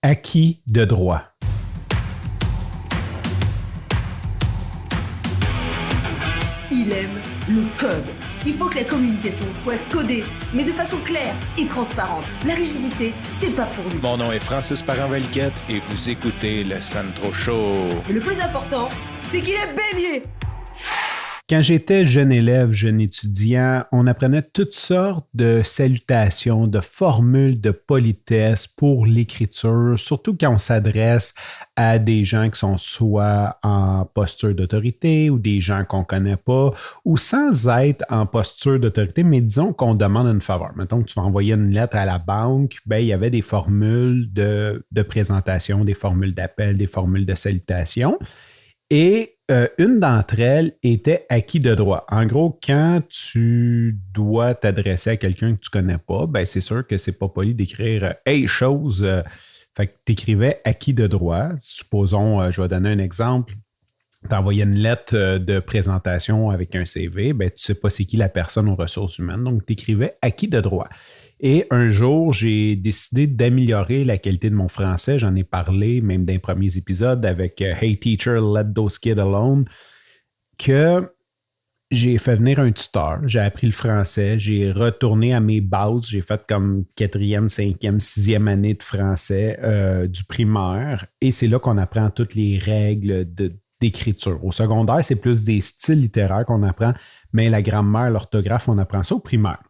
Acquis de droit. Il aime le code. Il faut que la communication soit codée, mais de façon claire et transparente. La rigidité, c'est pas pour lui. Mon nom est Francis Parent-Valquette et vous écoutez le Sandro Show. Et le plus important, c'est qu'il est bélier. Quand j'étais jeune élève, jeune étudiant, on apprenait toutes sortes de salutations, de formules de politesse pour l'écriture, surtout quand on s'adresse à des gens qui sont soit en posture d'autorité ou des gens qu'on ne connaît pas, ou sans être en posture d'autorité, mais disons qu'on demande une faveur. Mettons que tu vas envoyer une lettre à la banque, ben, il y avait des formules de présentation, des formules d'appel, des formules de salutation. Et une d'entre elles était acquis de droit. En gros, quand tu dois t'adresser à quelqu'un que tu ne connais pas, ben c'est sûr que c'est pas poli d'écrire « Hey, chose ». Fait que tu écrivais acquis de droit. Supposons, je vais donner un exemple. Tu envoyais une lettre de présentation avec un CV, ben, tu ne sais pas c'est qui la personne aux ressources humaines, donc tu écrivais acquis de droit. Et un jour, j'ai décidé d'améliorer la qualité de mon français. J'en ai parlé même d'un premier épisode avec Hey Teacher, Let Those Kids Alone, que j'ai fait venir un tuteur, j'ai appris le français, j'ai retourné à mes bases, j'ai fait comme 4e, 5e, 6e année de français du primaire, et c'est là qu'on apprend toutes les règles d'écriture. Au secondaire, c'est plus des styles littéraires qu'on apprend, mais la grammaire, l'orthographe, on apprend ça au primaire.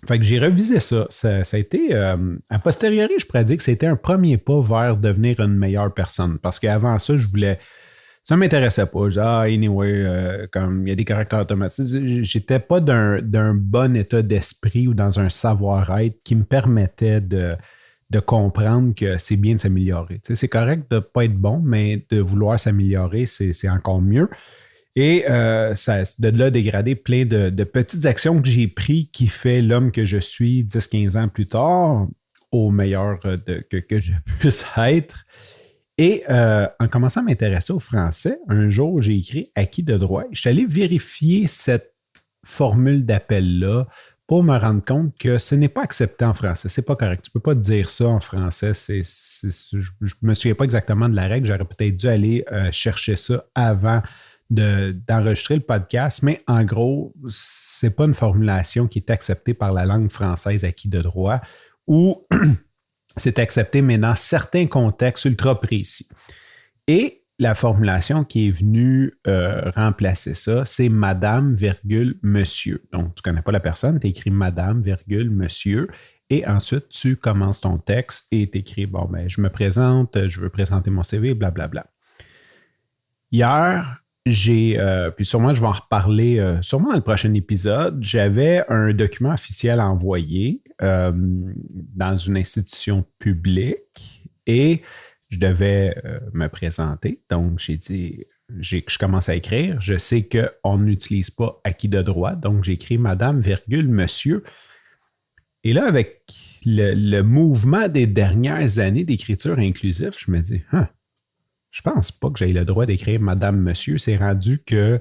Fait que j'ai revisé ça. Ça a été, a posteriori, je pourrais dire que c'était un premier pas vers devenir une meilleure personne. Parce qu'avant ça, ça ne m'intéressait pas. Je disais, anyway, comme il y a des caractères automatiques. J'étais pas d'un bon état d'esprit ou dans un savoir-être qui me permettait de comprendre que c'est bien de s'améliorer. Tu sais, c'est correct de ne pas être bon, mais de vouloir s'améliorer, c'est encore mieux. Et ça de là dégradé plein de petites actions que j'ai prises qui fait l'homme que je suis 10-15 ans plus tard au meilleur que je puisse être. Et en commençant à m'intéresser au français, un jour, j'ai écrit acquis de droit. Je suis allé vérifier cette formule d'appel-là pour me rendre compte que ce n'est pas accepté en français. C'est pas correct. Tu ne peux pas dire ça en français. Je ne me souviens pas exactement de la règle. J'aurais peut-être dû aller chercher ça avant d'enregistrer le podcast, mais en gros, c'est pas une formulation qui est acceptée par la langue française acquis de droit ou c'est accepté, mais dans certains contextes ultra précis. Et la formulation qui est venue remplacer ça, c'est madame, monsieur. Donc, tu ne connais pas la personne, tu écris madame, monsieur, et ensuite, tu commences ton texte et tu écris, bon, ben, je me présente, je veux présenter mon CV, blablabla. Hier, puis sûrement je vais en reparler sûrement dans le prochain épisode, j'avais un document officiel à envoyer dans une institution publique et je devais me présenter. Donc, j'ai dit, je commence à écrire. Je sais qu'on n'utilise pas acquis de droit, donc j'ai écrit madame, monsieur. Et là, avec le mouvement des dernières années d'écriture inclusive, je me dis, je pense pas que j'ai le droit d'écrire madame, monsieur. C'est rendu que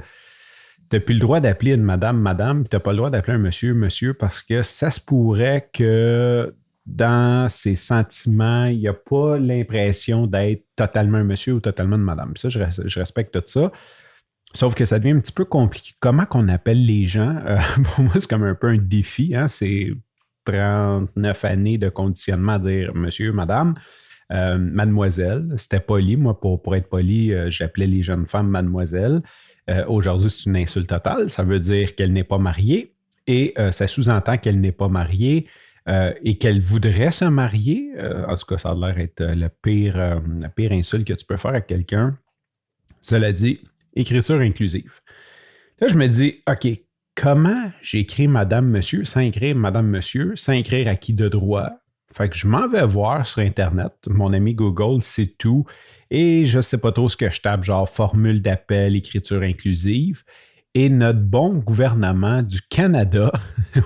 tu n'as plus le droit d'appeler une madame, puis tu n'as pas le droit d'appeler un monsieur, parce que ça se pourrait que dans ses sentiments, il n'y a pas l'impression d'être totalement un monsieur ou totalement une madame. Puis ça, je respecte tout ça. Sauf que ça devient un petit peu compliqué. Comment qu'on appelle les gens? Pour moi, c'est comme un peu un défi. Hein? C'est 39 années de conditionnement à dire monsieur, madame. Mademoiselle, c'était poli. Moi, pour être poli, j'appelais les jeunes femmes mademoiselle. Aujourd'hui, c'est une insulte totale. Ça veut dire qu'elle n'est pas mariée et ça sous-entend qu'elle n'est pas mariée et qu'elle voudrait se marier. En tout cas, ça a l'air d'être la pire insulte que tu peux faire à quelqu'un. Cela dit, écriture inclusive. Là, je me dis, OK, comment j'écris madame, monsieur sans écrire madame, monsieur, sans écrire acquis de droit? Fait que je m'en vais voir sur Internet. Mon ami Google, c'est tout. Et je ne sais pas trop ce que je tape, genre formule d'appel, écriture inclusive. Et notre bon gouvernement du Canada,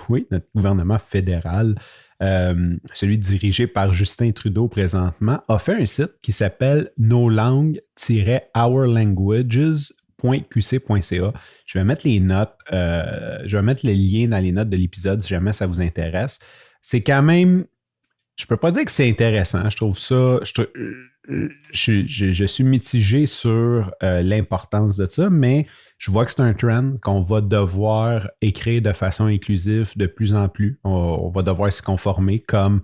oui, notre gouvernement fédéral, celui dirigé par Justin Trudeau présentement, a fait un site qui s'appelle nolangues-ourlanguages.qc.ca. Je vais mettre les notes, je vais mettre le lien dans les notes de l'épisode si jamais ça vous intéresse. C'est quand même... je peux pas dire que c'est intéressant. Je trouve ça... Je suis mitigé sur l'importance de ça, mais je vois que c'est un trend qu'on va devoir écrire de façon inclusive de plus en plus. On va devoir s'y conformer comme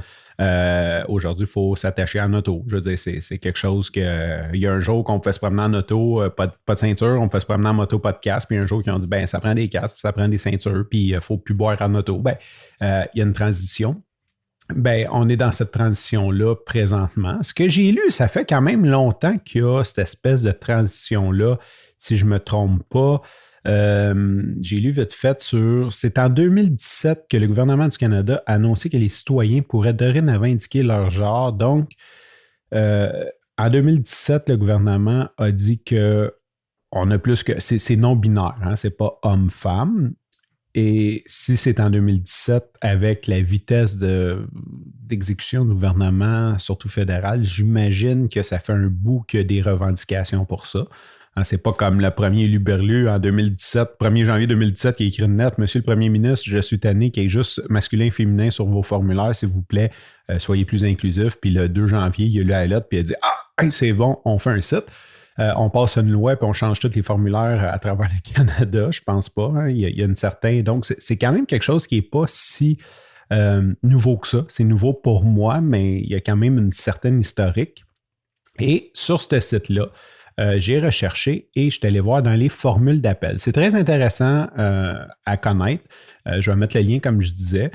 aujourd'hui, il faut s'attacher en auto. Je veux dire, c'est quelque chose que... Il y a un jour qu'on pouvait se promener en auto, pas de ceinture, on pouvait se promener en moto, pas de casque, puis un jour qui ont dit, ben ça prend des casques, puis ça prend des ceintures, puis il faut plus boire en auto. Ben, il y a une transition. Ben, on est dans cette transition-là présentement. Ce que j'ai lu, ça fait quand même longtemps qu'il y a cette espèce de transition-là, si je ne me trompe pas. J'ai lu vite fait sur... C'est en 2017 que le gouvernement du Canada a annoncé que les citoyens pourraient dorénavant indiquer leur genre. Donc, en 2017, le gouvernement a dit que on a plus que... C'est non-binaire, hein, c'est pas homme-femme. Et si c'est en 2017, avec la vitesse d'exécution du gouvernement, surtout fédéral, j'imagine que ça fait un bout qu'il y a des revendications pour ça. Hein, c'est pas comme le premier Luberlu en 2017, 1er janvier 2017, qui a écrit une lettre. Monsieur le Premier ministre, je suis tanné qu'il y ait juste masculin et féminin sur vos formulaires, s'il vous plaît, soyez plus inclusifs. Puis le 2 janvier, il a lu la lettre, puis il a dit « Ah, hey, c'est bon, on fait un site ». On passe une loi puis on change tous les formulaires à travers le Canada. Je pense pas. Hein. Il y a une certaine... Donc, c'est quand même quelque chose qui n'est pas si nouveau que ça. C'est nouveau pour moi, mais il y a quand même une certaine historique. Et sur ce site-là, j'ai recherché et je suis allé voir dans les formules d'appel. C'est très intéressant à connaître. Je vais mettre le lien comme je disais.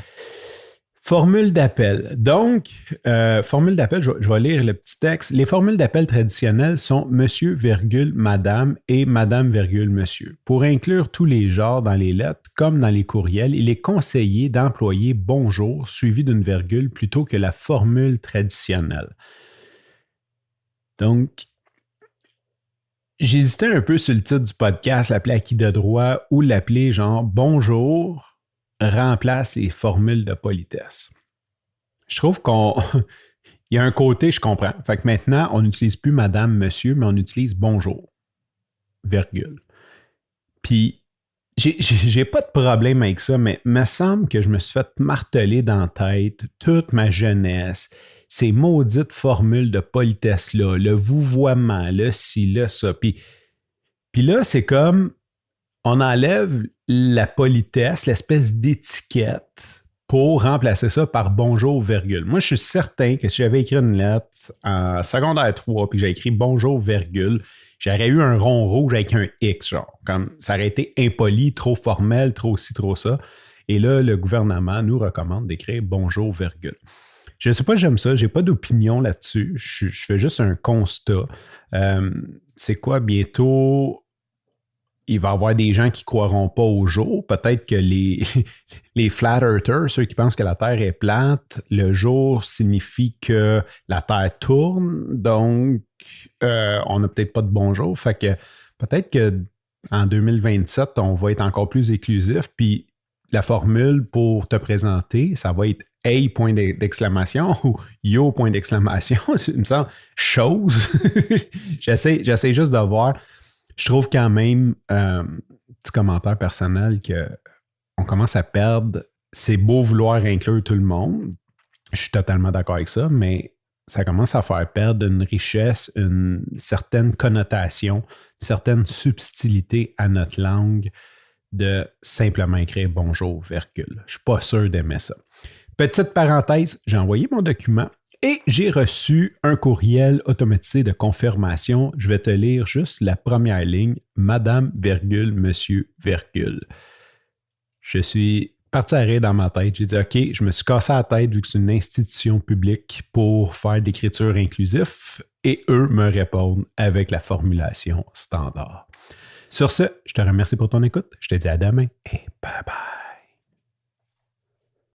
Formule d'appel. Donc, formule d'appel, je vais lire le petit texte. Les formules d'appel traditionnelles sont monsieur, virgule, madame et madame, virgule, monsieur. Pour inclure tous les genres dans les lettres, comme dans les courriels, il est conseillé d'employer bonjour suivi d'une virgule plutôt que la formule traditionnelle. Donc, j'hésitais un peu sur le titre du podcast, l'appeler acquis de droit ou l'appeler genre bonjour remplace les formules de politesse. Je trouve il y a un côté, je comprends. Fait que maintenant, on n'utilise plus madame, monsieur, mais on utilise bonjour, virgule. Puis, j'ai pas de problème avec ça, mais il me semble que je me suis fait marteler dans la tête toute ma jeunesse, ces maudites formules de politesse-là, le vouvoiement, le ci, le ça. Puis là, c'est comme... On enlève la politesse, l'espèce d'étiquette pour remplacer ça par bonjour, virgule. Moi, je suis certain que si j'avais écrit une lettre en secondaire 3 puis que j'avais écrit bonjour, virgule, j'aurais eu un rond rouge avec un X, genre. Comme ça aurait été impoli, trop formel, trop ci, trop ça. Et là, le gouvernement nous recommande d'écrire bonjour, virgule. Je ne sais pas, j'aime ça, j'ai pas d'opinion là-dessus. Je fais juste un constat. C'est quoi, bientôt... Il va y avoir des gens qui ne croiront pas au jour. Peut-être que les flat earthers, ceux qui pensent que la Terre est plate, le jour signifie que la Terre tourne. Donc, on n'a peut-être pas de bon jour. Fait que peut-être qu'en 2027, on va être encore plus inclusif. Puis la formule pour te présenter, ça va être Hey, point d'exclamation ou Yo, point d'exclamation. Il me semble chose. J'essaie juste de voir. Je trouve quand même, petit commentaire personnel, qu'on commence à perdre. C'est beau vouloir inclure tout le monde. Je suis totalement d'accord avec ça, mais ça commence à faire perdre une richesse, une certaine connotation, une certaine subtilité à notre langue de simplement écrire bonjour, virgule. Je ne suis pas sûr d'aimer ça. Petite parenthèse, j'ai envoyé mon document. Et j'ai reçu un courriel automatisé de confirmation. Je vais te lire juste la première ligne. Madame, virgule, monsieur, virgule. Je suis parti à rire dans ma tête. J'ai dit, OK, je me suis cassé la tête vu que c'est une institution publique pour faire d'écriture inclusive. Et eux me répondent avec la formulation standard. Sur ce, je te remercie pour ton écoute. Je te dis à demain et bye bye.